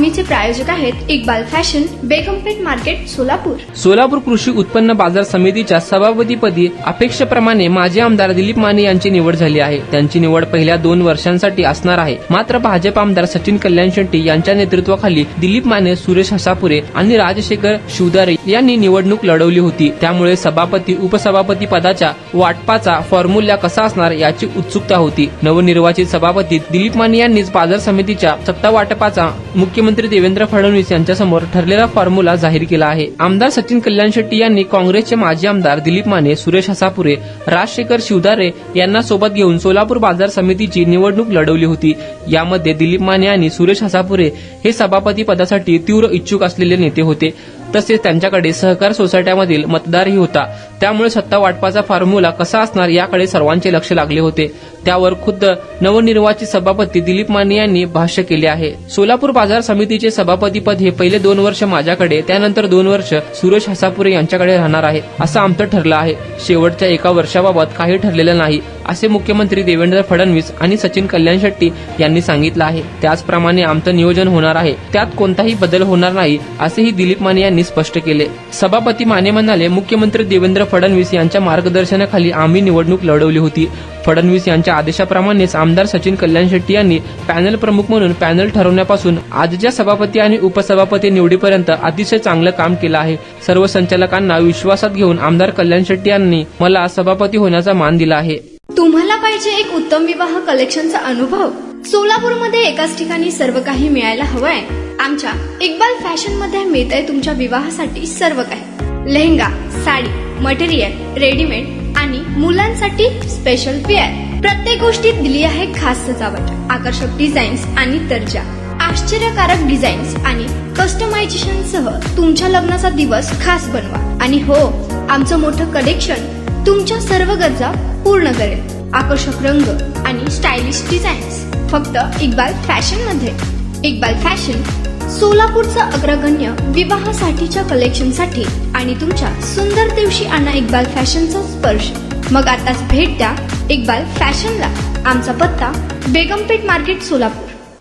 बातमीचे प्रायोजक आहेत Iqbal fashion, बेगमपेठ market, Solapur. Solapur कृषी उत्पन्न बाजार समितीच्या सभापतीपदी अपेक्षेप्रमाणे माजी आमदार दिलीप माने यांची निवड झाली आहे. त्यांची निवड पहिल्या 2 वर्षांसाठी असणार आहे. मात्र भाजप आमदार सचिन कल्याण शेट्टी यांच्या नेतृत्वाखाली दिलीप माने, सुरेश हसापुरे आणि राजशेखर शिवदारे यांनी निवडणूक लढवली होती. त्यामुळे सभापती उपसभापती पदाच्या वाटपाचा फॉर्म्युला कसा असणार याची उत्सुकता होती. नवनिर्वाचित सभापती दिलीप माने यांनीच बाजार समितीच्या सत्ता वाटपाचा मुख्यमंत्री देवेंद्र फडणवीस यांच्यासमोर ठरलेला फॉर्म्युला जाहीर केला आहे. आमदार सचिन कल्याण शेट्टी यांनी काँग्रेसचे माजी आमदार दिलीप माने, सुरेश हसापुरे, राजशेखर शिवदारे यांना सोबत घेऊन सोलापूर बाजार समितीची निवडणूक लढवली होती. यामध्ये दिलीप माने आणि सुरेश हसापुरे हे सभापती पदासाठी तीव्र इच्छुक असलेले नेते होते. तसेच त्यांच्याकडे सहकार सोसायट्यामधील मतदारही होता. त्यामुळे सत्ता वाटपाचा फॉर्म्युला कसा असणार याकडे सर्वांचे लक्ष लागले होते. त्यावर खुद्द नवनिर्वाचित सभापती दिलीप माने यांनी भाष्य केले आहे. सोलापूर बाजार समितीचे सभापतीपद हे पहिले 2 वर्ष माझ्याकडे, त्यानंतर 2 वर्ष सुरेश हसापुरे यांच्याकडे राहणार आहे, असं आमचं ठरलं आहे. शेवटच्या 1 वर्षाबाबत काही ठरलेलं नाही, असे मुख्यमंत्री देवेंद्र फडणवीस आणि सचिन कल्याण शेट्टी यांनी सांगितलं आहे. त्याचप्रमाणे आमचं नियोजन होणार आहे, त्यात कोणताही बदल होणार नाही, असेही दिलीप माने यांनी स्पष्ट केले. सभापती माने म्हणाले, मुख्यमंत्री देवेंद्र फडणवीस यांच्या मार्गदर्शनाखाली आम्ही निवडणूक लढवली होती. फडणवीस यांच्या आदेशाप्रमाणेच आमदार सचिन कल्याण शेट्टी यांनी पॅनल प्रमुख म्हणून पॅनल ठरवण्यापासून आजच्या सभापती आणि उपसभापती निवडीपर्यंत अतिशय चांगलं काम केलं आहे. सर्व संचालकांना विश्वासात घेऊन आमदार कल्याण शेट्टी यांनी मला सभापती होण्याचा मान दिला आहे. तुम्हाला पाहिजे एक उत्तम विवाह कलेक्शनचा अनुभव? सोलापूरमध्ये एकाच ठिकाणी सर्व काही मिळायला हवंय. आमच्या इक्बाल फॅशन मध्ये मिळतंय तुमच्या विवाहासाठी सर्व काही. लेहंगा, साडी, मटेरियल, रेडीमेड आणि मुलांसाठी स्पेशल वेअर. प्रत्येक गोष्टीत दिली आहे खास सजावट, आकर्षक डिझाईन्स आणि दर्जा, आश्चर्यकारक डिझाईन्स आणि कस्टमायझेशन सह तुमच्या लग्नाचा दिवस खास बनवा. आणि हो, आमचं मोठं कलेक्शन तुमच्या सर्व गरजा पूर्ण करेल. आकर्षक रंग आणि स्टायलिश डिझाईन्स फक्त इक्बाल फॅशन मध्ये. इक्बाल फॅशन सोलापूरचा अग्रगण्य विवाहासाठीच्या कलेक्शनसाठी आणि तुमच्या सुंदर दिवशी आणा इक्बाल फॅशनचा स्पर्श. मग आताच भेट द्या इक्बाल फॅशनला. आमचा पत्ता बेगमपेठ मार्केट, सोलापूर.